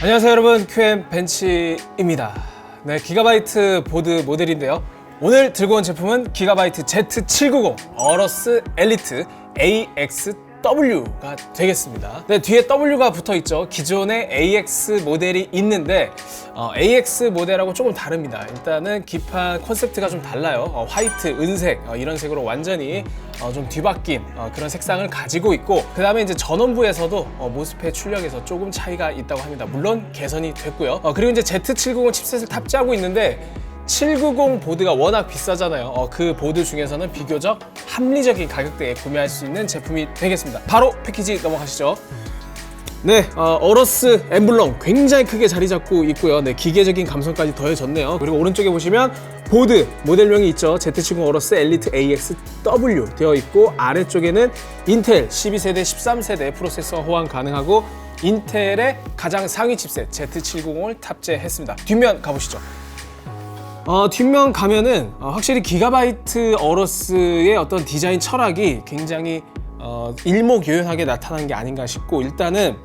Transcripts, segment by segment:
안녕하세요 여러분, QM 벤치입니다. 네, 기가바이트 보드 모델인데요. 오늘 들고 온 제품은 기가바이트 Z790 어러스 엘리트 AXW가 되겠습니다. 네, 뒤에 W가 붙어 있죠. 기존의 AX 모델이 있는데 AX 모델하고 조금 다릅니다. 일단은 기판 콘셉트가 좀 달라요. 화이트, 은색 이런 색으로 완전히 좀 뒤바뀐 그런 색상을 가지고 있고, 그 다음에 이제 전원부에서도 모스펫 출력에서 조금 차이가 있다고 합니다. 물론 개선이 됐고요. 그리고 이제 Z790 칩셋을 탑재하고 있는데 790 보드가 워낙 비싸잖아요. 그 보드 중에서는 비교적 합리적인 가격대에 구매할 수 있는 제품이 되겠습니다. 바로 패키지 넘어가시죠. 네, 어러스 엠블럼 굉장히 크게 자리 잡고 있고요. 네, 기계적인 감성까지 더해졌네요. 그리고 오른쪽에 보시면 보드 모델명이 있죠. Z70 어러스 엘리트 AXW 되어 있고, 아래쪽에는 인텔 12세대, 13세대 프로세서 호환 가능하고 인텔의 가장 상위 칩셋 Z790을 탑재했습니다. 뒷면 가보시죠. 뒷면 가면은 확실히 기가바이트 어러스의 어떤 디자인 철학이 굉장히 일목요연하게 나타난 게 아닌가 싶고, 일단은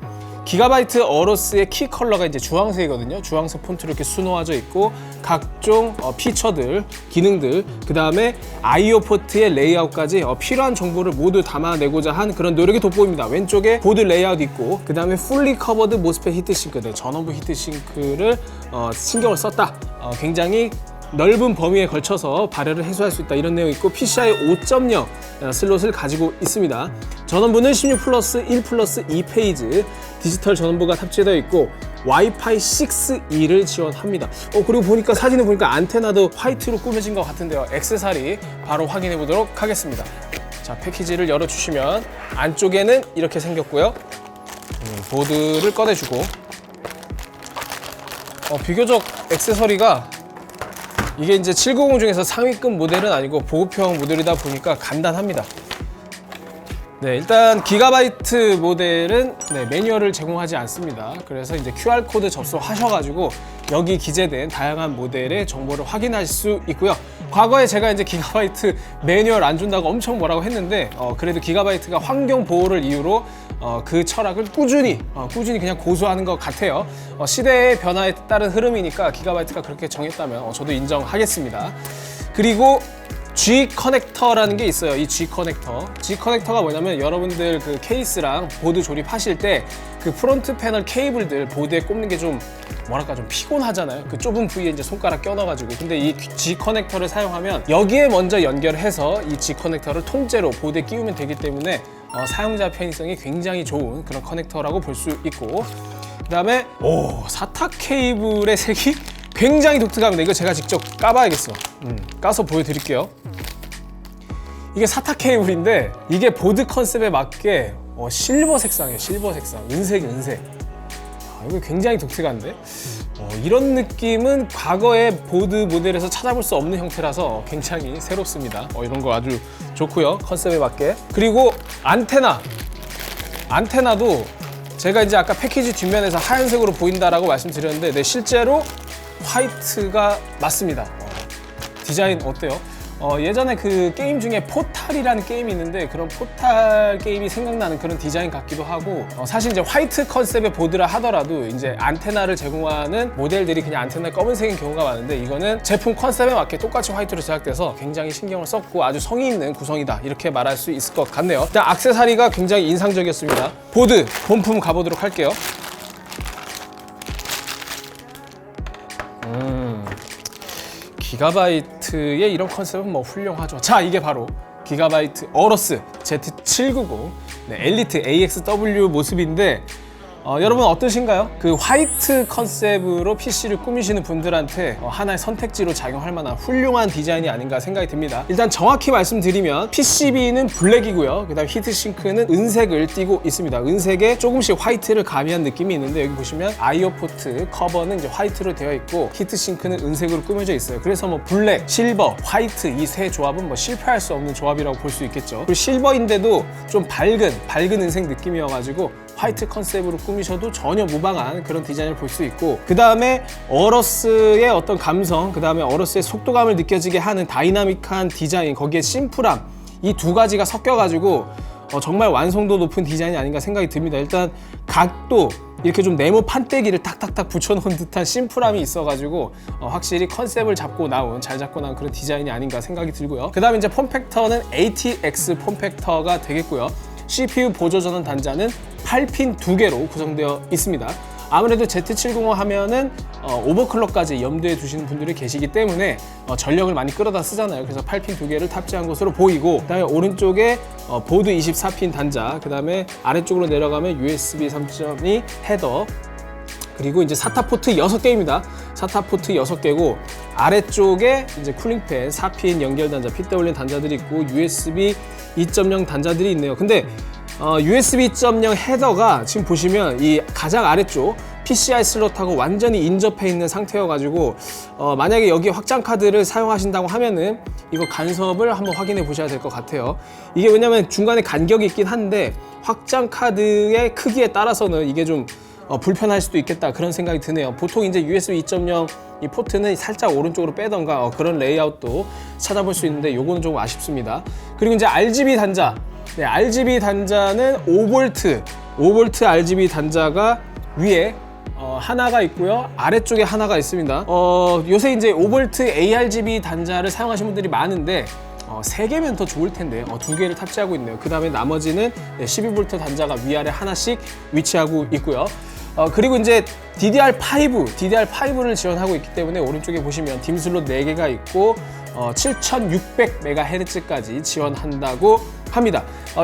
기가바이트 어러스의 키 컬러가 이제 주황색이거든요. 주황색 폰트로 이렇게 수놓아져 있고, 각종 피처들, 기능들, 그 다음에 IO 포트의 레이아웃까지 필요한 정보를 모두 담아내고자 한 그런 노력이 돋보입니다. 왼쪽에 보드 레이아웃 있고, 그 다음에 풀리 커버드 모스펫 히트싱크, 네, 전원부 히트싱크를 신경을 썼다. 굉장히 넓은 범위에 걸쳐서 발열을 해소할 수 있다, 이런 내용이 있고, PCI 5.0 슬롯을 가지고 있습니다. 전원부는 16 플러스 1 플러스 2 페이지 디지털 전원부가 탑재되어 있고, 와이파이 6E를 지원합니다. 그리고 보니까 사진을 보니까 안테나도 화이트로 꾸며진 것 같은데요. 액세서리 바로 확인해 보도록 하겠습니다. 자, 패키지를 열어주시면 안쪽에는 이렇게 생겼고요. 보드를 꺼내주고, 비교적 액세서리가 이게 이제 790 중에서 상위급 모델은 아니고 보급형 모델이다 보니까 간단합니다. 네, 일단 기가바이트 모델은 매뉴얼을 제공하지 않습니다. 그래서 이제 QR코드 접수하셔가지고 여기 기재된 다양한 모델의 정보를 확인할 수 있고요. 과거에 제가 이제 기가바이트 매뉴얼 안 준다고 엄청 뭐라고 했는데, 그래도 기가바이트가 환경 보호를 이유로 그 철학을 꾸준히 그냥 고수하는 것 같아요. 시대의 변화에 따른 흐름이니까 기가바이트가 그렇게 정했다면 저도 인정하겠습니다. 그리고 G 커넥터라는 게 있어요. 이 G 커넥터가 뭐냐면, 여러분들 그 케이스랑 보드 조립하실 때 그 프론트 패널 케이블들 보드에 꼽는 게 좀 뭐랄까 좀 피곤하잖아요. 그 좁은 부위에 이제 손가락 껴넣어가지고. 근데 이 G 커넥터를 사용하면 여기에 먼저 연결해서 이 G 커넥터를 통째로 보드에 끼우면 되기 때문에 사용자 편의성이 굉장히 좋은 그런 커넥터라고 볼 수 있고, 그 다음에 사타 케이블의 색이 굉장히 독특합니다. 이거 제가 직접 까봐야겠어. 까서 보여드릴게요. 이게 사타 케이블인데, 이게 보드 컨셉에 맞게 실버 색상이에요. 실버 색상, 은색. 이거 굉장히 독특한데, 이런 느낌은 과거의 보드 모델에서 찾아볼 수 없는 형태라서 굉장히 새롭습니다. 이런 거 아주 좋고요, 컨셉에 맞게. 그리고 안테나도 제가 이제 아까 패키지 뒷면에서 하얀색으로 보인다라고 말씀드렸는데, 네, 실제로 화이트가 맞습니다. 디자인 어때요? 예전에 그 게임 중에 포탈이라는 게임이 있는데, 그런 포탈 게임이 생각나는 그런 디자인 같기도 하고, 사실 이제 화이트 컨셉의 보드라 하더라도 이제 안테나를 제공하는 모델들이 그냥 안테나 검은색인 경우가 많은데, 이거는 제품 컨셉에 맞게 똑같이 화이트로 제작돼서 굉장히 신경을 썼고 아주 성의 있는 구성이다, 이렇게 말할 수 있을 것 같네요. 일단 액세서리가 굉장히 인상적이었습니다. 보드 본품 가보도록 할게요. 기가바이트의 이런 컨셉은 뭐 훌륭하죠. 자, 이게 바로 기가바이트 어러스 Z790 엘리트 AXW 모습인데, 여러분 어떠신가요? 그 화이트 컨셉으로 PC를 꾸미시는 분들한테 하나의 선택지로 작용할 만한 훌륭한 디자인이 아닌가 생각이 듭니다. 일단 정확히 말씀드리면 PCB는 블랙이고요. 그 다음 히트싱크는 은색을 띠고 있습니다. 은색에 조금씩 화이트를 가미한 느낌이 있는데, 여기 보시면 IO 포트 커버는 이제 화이트로 되어 있고, 히트싱크는 은색으로 꾸며져 있어요. 그래서 뭐 블랙, 실버, 화이트 이 세 조합은 뭐 실패할 수 없는 조합이라고 볼 수 있겠죠. 그리고 실버인데도 좀 밝은 은색 느낌이어가지고 화이트 컨셉으로 꾸미셔도 전혀 무방한 그런 디자인을 볼 수 있고, 그 다음에 어러스의 어떤 감성, 그 다음에 어러스의 속도감을 느껴지게 하는 다이나믹한 디자인, 거기에 심플함, 이 두 가지가 섞여가지고 정말 완성도 높은 디자인이 아닌가 생각이 듭니다. 일단 각도, 이렇게 좀 네모 판때기를 탁탁탁 붙여놓은 듯한 심플함이 있어가지고 확실히 컨셉을 잘 잡고 나온 그런 디자인이 아닌가 생각이 들고요. 그 다음에 이제 폼팩터는 ATX 폼팩터가 되겠고요. CPU 보조 전원 단자는 8핀 2개로 구성되어 있습니다. 아무래도 Z705 하면은 오버클럭까지 염두에 두시는 분들이 계시기 때문에 전력을 많이 끌어다 쓰잖아요. 그래서 8핀 2개를 탑재한 것으로 보이고, 그 다음에 오른쪽에 보드 24핀 단자, 그 다음에 아래쪽으로 내려가면 USB 3.2 헤더, 그리고 이제 SATA 포트 6개입니다. SATA 포트 6개고 아래쪽에 이제 쿨링팬 4핀 연결 단자, PWM 단자들이 있고 USB 2.0 단자들이 있네요. 근데 USB 2.0 헤더가 지금 보시면 이 가장 아래쪽 PCI 슬롯하고 완전히 인접해 있는 상태여가지고 만약에 여기 확장 카드를 사용하신다고 하면은 이거 간섭을 한번 확인해 보셔야 될 것 같아요. 이게 왜냐면 중간에 간격이 있긴 한데 확장 카드의 크기에 따라서는 이게 좀 불편할 수도 있겠다, 그런 생각이 드네요. 보통 이제 USB 2.0 이 포트는 살짝 오른쪽으로 빼던가 그런 레이아웃도 찾아볼 수 있는데 요거는 좀 아쉽습니다. 그리고 이제 RGB 단자, 네, RGB 단자는 5V RGB 단자가 위에 하나가 있고요, 아래쪽에 하나가 있습니다. 요새 이제 5V ARGB 단자를 사용하시는 분들이 많은데 3개면 더 좋을 텐데 2개를 탑재하고 있네요. 그 다음에 나머지는 12V 단자가 위아래 하나씩 위치하고 있고요. 그리고 이제 DDR5를 지원하고 있기 때문에 오른쪽에 보시면 딤 슬롯 4개가 있고 7600MHz까지 지원한다고 합니다.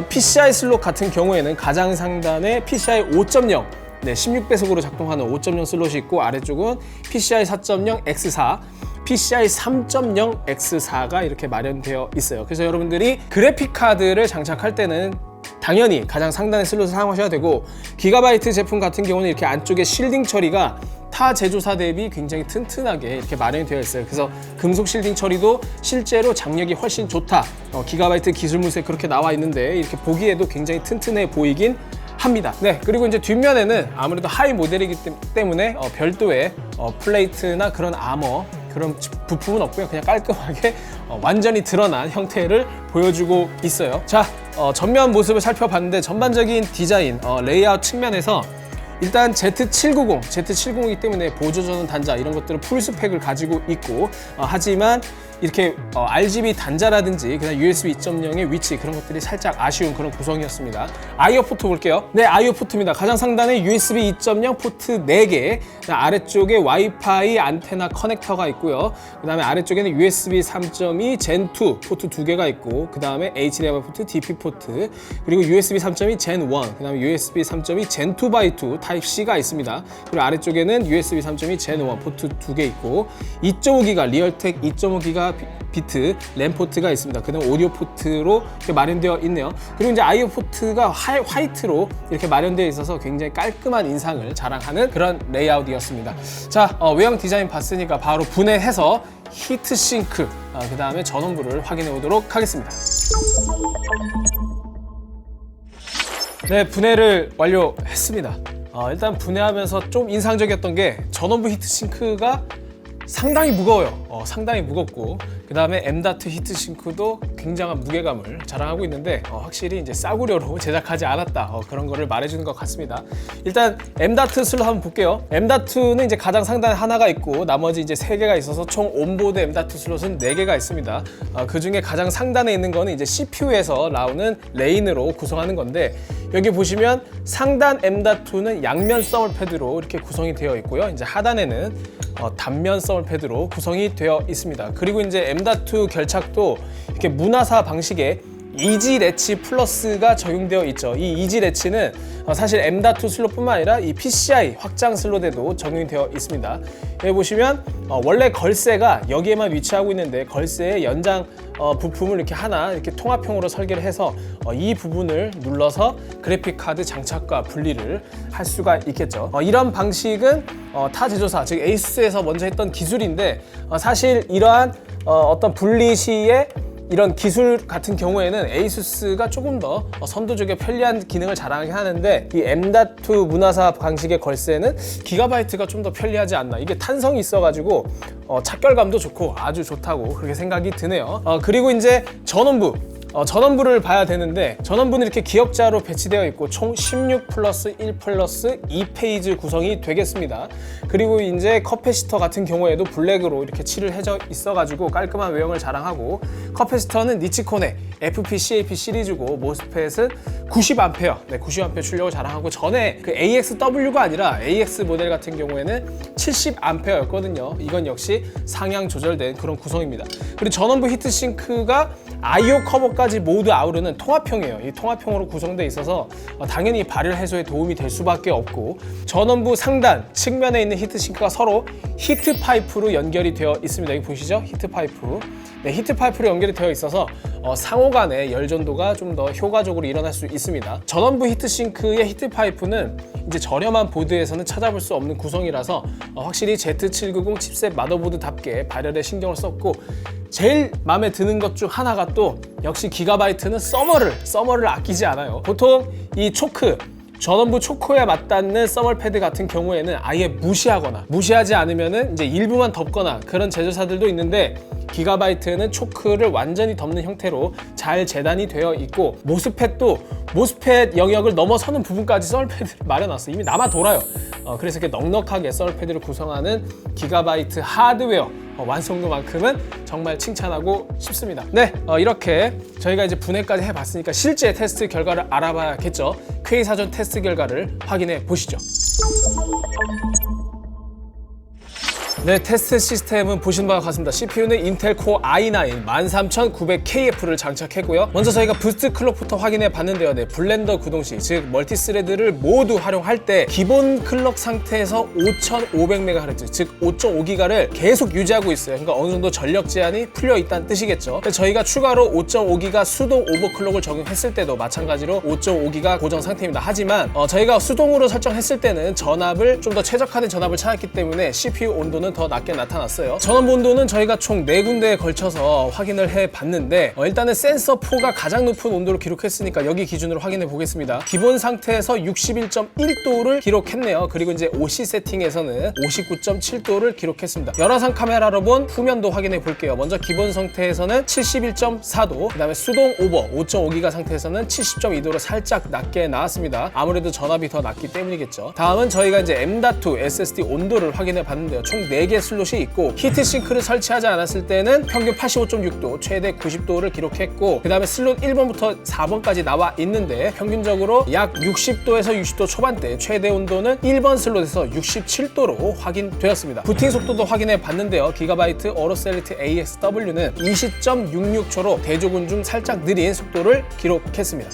PCI 슬롯 같은 경우에는 가장 상단에 PCI 5.0, 네, 16배속으로 작동하는 5.0 슬롯이 있고, 아래쪽은 PCI 4.0 X4, PCI 3.0 X4가 이렇게 마련되어 있어요. 그래서 여러분들이 그래픽 카드를 장착할 때는 당연히 가장 상단의 슬롯을 사용하셔야 되고, 기가바이트 제품 같은 경우는 이렇게 안쪽에 실딩 처리가 타 제조사 대비 굉장히 튼튼하게 이렇게 마련이 되어 있어요. 그래서 금속 실딩 처리도 실제로 장력이 훨씬 좋다, 기가바이트 기술문서에 그렇게 나와 있는데 이렇게 보기에도 굉장히 튼튼해 보이긴 합니다. 네, 그리고 이제 뒷면에는 아무래도 하이 모델이기 때문에 별도의 플레이트나 그런 아머, 그런 부품은 없고요. 그냥 깔끔하게 완전히 드러난 형태를 보여주고 있어요. 자, 전면 모습을 살펴봤는데 전반적인 디자인, 레이아웃 측면에서 일단 Z790이기 때문에 보조전원 단자 이런 것들은 풀스펙을 가지고 있고, 하지만 이렇게 RGB 단자라든지 그냥 USB 2.0의 위치, 그런 것들이 살짝 아쉬운 그런 구성이었습니다. 아이오 포트 볼게요. 네, 아이오 포트입니다. 가장 상단에 USB 2.0 포트 4개, 아래쪽에 와이파이 안테나 커넥터가 있고요. 그 다음에 아래쪽에는 USB 3.2 Gen2 포트 2개가 있고, 그 다음에 HDMI 포트, DP 포트, 그리고 USB 3.2 Gen1, 그 다음에 USB 3.2 Gen2x2 Type-C가 있습니다. 그리고 아래쪽에는 USB 3.2 Gen1 포트 2개 있고, 2.5기가 리얼텍 2.5기가 비트 램 포트가 있습니다. 그 다음 오디오 포트로 이렇게 마련되어 있네요. 그리고 이제 아이오 포트가 화이트로 이렇게 마련되어 있어서 굉장히 깔끔한 인상을 자랑하는 그런 레이아웃이었습니다. 자, 외형 디자인 봤으니까 바로 분해해서 히트싱크, 그 다음에 전원부를 확인해 보도록 하겠습니다. 네, 분해를 완료했습니다. 일단 분해하면서 좀 인상적이었던 게 전원부 히트싱크가 상당히 무거워요. 상당히 무겁고, 그 다음에 M.2 히트싱크도 굉장한 무게감을 자랑하고 있는데 확실히 이제 싸구려로 제작하지 않았다, 그런 거를 말해주는 것 같습니다. 일단 M.2 슬롯 한번 볼게요. M.2는 이제 가장 상단에 하나가 있고 나머지 이제 3개가 있어서 총 온보드 M.2 슬롯은 4개가 있습니다. 그 중에 가장 상단에 있는 거는 이제 CPU에서 나오는 레인으로 구성하는 건데, 여기 보시면 상단 M.2는 양면 서울 패드로 이렇게 구성이 되어 있고요. 이제 하단에는 단면 서울 패드로 구성이 되어 있습니다. 그리고 이제 M.2 결착도 이렇게 문화사 방식의 이지 레치 플러스가 적용되어 있죠. 이 이지 레치는 사실 M.2 슬롯뿐만 아니라 이 PCI 확장 슬롯에도 적용이 되어 있습니다. 여기 보시면 원래 걸쇠가 여기에만 위치하고 있는데 걸쇠의 연장 부품을 이렇게 하나 이렇게 통합형으로 설계를 해서 이 부분을 눌러서 그래픽 카드 장착과 분리를 할 수가 있겠죠. 이런 방식은 타 제조사, 즉 에이수스에서 먼저 했던 기술인데, 사실 이러한 어떤 분리 시에 이런 기술 같은 경우에는 에이수스가 조금 더 선도적이고 편리한 기능을 자랑하게 하는데, 이 M.2 문화사 방식의 걸쇠는 기가바이트가 좀 더 편리하지 않나. 이게 탄성이 있어가지고 착결감도 좋고 아주 좋다고 그렇게 생각이 드네요. 그리고 이제 전원부 전원부를 봐야 되는데 전원부는 이렇게 기역자로 배치되어 있고 총 16 플러스 1 플러스 2페이지 구성이 되겠습니다. 그리고 이제 커패시터 같은 경우에도 블랙으로 이렇게 칠을 해져 있어가지고 깔끔한 외형을 자랑하고, 커패시터는 니치콘의 FP-CAP 시리즈고 모스펫은 90A, 90A 출력을 자랑하고, 전에 그 AXW가 아니라 AX 모델 같은 경우에는 70A였거든요. 이건 역시 상향 조절된 그런 구성입니다. 그리고 전원부 히트싱크가 IO 커버까지 모두 아우르는 통합형이에요. 이 통합형으로 구성되어 있어서 당연히 발열 해소에 도움이 될 수밖에 없고, 전원부 상단 측면에 있는 히트싱크가 서로 히트 파이프로 연결이 되어 있습니다. 여기 보시죠? 히트 파이프. 네, 히트 파이프로 연결이 되어 있어서 상호 간의 열 전도가 좀 더 효과적으로 일어날 수 있습니다. 전원부 히트싱크의 히트 파이프는 이제 저렴한 보드에서는 찾아볼 수 없는 구성이라서 확실히 Z790 칩셋 마더보드답게 발열에 신경을 썼고, 제일 마음에 드는 것 중 하나가 또 역시 기가바이트는 서머를 아끼지 않아요. 보통 이 초크, 전원부 초크에 맞닿는 서멀 패드 같은 경우에는 아예 무시하지 않으면은 이제 일부만 덮거나 그런 제조사들도 있는데, 기가바이트는 초크를 완전히 덮는 형태로 잘 재단이 되어 있고, 모스펫도 모스펫 영역을 넘어서는 부분까지 서멀 패드를 마련놨어요. 이미 남아 돌아요. 그래서 이렇게 넉넉하게 서멀 패드를 구성하는 기가바이트 하드웨어 완성도만큼은 정말 칭찬하고 싶습니다. 네, 이렇게 저희가 이제 분해까지 해봤으니까 실제 테스트 결과를 알아봐야겠죠. 퀘이 사전 테스트 결과를 확인해 보시죠. 네, 테스트 시스템은 보시는 바와 같습니다. CPU는 인텔 코어 i9 13900KF를 장착했고요. 먼저 저희가 부스트 클럭부터 확인해 봤는데요. 네, 블렌더 구동 시, 즉 멀티스레드를 모두 활용할 때 기본 클럭 상태에서 5500MHz, 즉 5.5GHz를 계속 유지하고 있어요. 그러니까 어느 정도 전력 제한이 풀려 있다는 뜻이겠죠. 저희가 추가로 5.5GHz 수동 오버클럭을 적용했을 때도 마찬가지로 5.5GHz 고정 상태입니다. 하지만 저희가 수동으로 설정했을 때는 전압을 좀 더 최적화된 전압을 찾았기 때문에 CPU 온도는 더 낮게 나타났어요. 전원부 온도는 저희가 총 4군데에 걸쳐서 확인을 해봤는데, 일단은 센서 4가 가장 높은 온도를 기록했으니까 여기 기준으로 확인해 보겠습니다. 기본 상태에서 61.1도를 기록했네요. 그리고 이제 OC 세팅에서는 59.7도를 기록했습니다. 열화상 카메라로 본 후면도 확인해 볼게요. 먼저 기본 상태에서는 71.4도, 그 다음에 수동 오버 5.5GHz 상태에서는 70.2도로 살짝 낮게 나왔습니다. 아무래도 전압이 더 낮기 때문이겠죠. 다음은 저희가 이제 M.2 SSD 온도를 확인해 봤는데요. 총 4개 슬롯이 있고, 히트싱크를 설치하지 않았을 때는 평균 85.6도, 최대 90도를 기록했고, 그 다음에 슬롯 1번부터 4번까지 나와 있는데 평균적으로 약 60도에서 60도 초반대, 최대 온도는 1번 슬롯에서 67도로 확인되었습니다. 부팅 속도도 확인해 봤는데요. 기가바이트 어로셀리트 AXW는 20.66초로 대조군 중 살짝 느린 속도를 기록했습니다.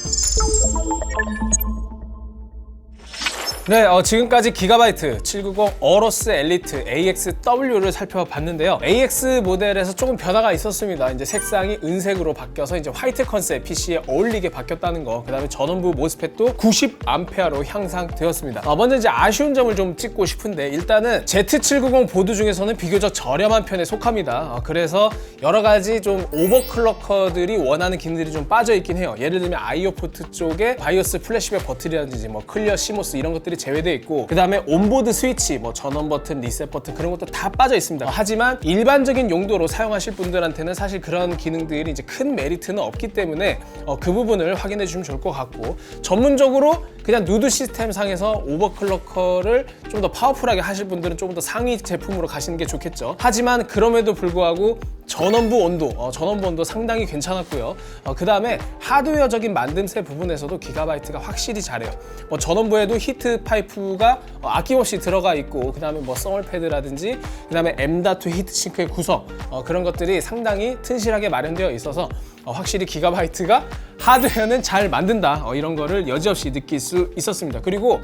네, 지금까지 기가바이트 790 어로스 엘리트 AXW를 살펴봤는데요. AX 모델에서 조금 변화가 있었습니다. 이제 색상이 은색으로 바뀌어서 이제 화이트 컨셉 PC에 어울리게 바뀌었다는 거. 그 다음에 전원부 모스펫도 90A로 향상되었습니다. 먼저 이제 아쉬운 점을 좀 찍고 싶은데, 일단은 Z790 보드 중에서는 비교적 저렴한 편에 속합니다. 그래서 여러 가지 좀 오버클럭커들이 원하는 기능들이 좀 빠져있긴 해요. 예를 들면 IO 포트 쪽에 바이오스 플래시백 버튼이라든지 뭐 클리어 시모스 이런 것들이 제외되어 있고, 그 다음에 온보드 스위치, 뭐 전원 버튼, 리셋 버튼 그런 것도 다 빠져 있습니다. 하지만 일반적인 용도로 사용하실 분들한테는 사실 그런 기능들이 이제 큰 메리트는 없기 때문에 그 부분을 확인해 주시면 좋을 것 같고, 전문적으로 그냥 누드 시스템 상에서 오버클럭커를 좀 더 파워풀하게 하실 분들은 조금 더 상위 제품으로 가시는 게 좋겠죠. 하지만 그럼에도 불구하고 전원부 온도 상당히 괜찮았고요. 그 다음에 하드웨어적인 만듦새 부분에서도 기가바이트가 확실히 잘해요. 전원부에도 히트 파이프가 아낌없이 들어가 있고, 그 다음에 뭐 서멀 패드라든지, 그 다음에 M.2 히트싱크의 구성, 그런 것들이 상당히 튼실하게 마련되어 있어서 확실히 기가바이트가 하드웨어는 잘 만든다, 이런 거를 여지없이 느낄 수 있었습니다. 그리고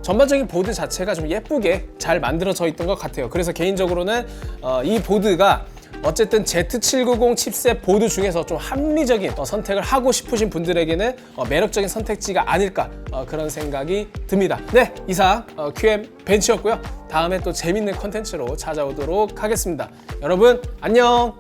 전반적인 보드 자체가 좀 예쁘게 잘 만들어져 있던 것 같아요. 그래서 개인적으로는 이 보드가 어쨌든 Z790 칩셋 보드 중에서 좀 합리적인 선택을 하고 싶으신 분들에게는 매력적인 선택지가 아닐까, 그런 생각이 듭니다. 네, 이상 QM 벤치였고요. 다음에 또 재밌는 컨텐츠로 찾아오도록 하겠습니다. 여러분 안녕.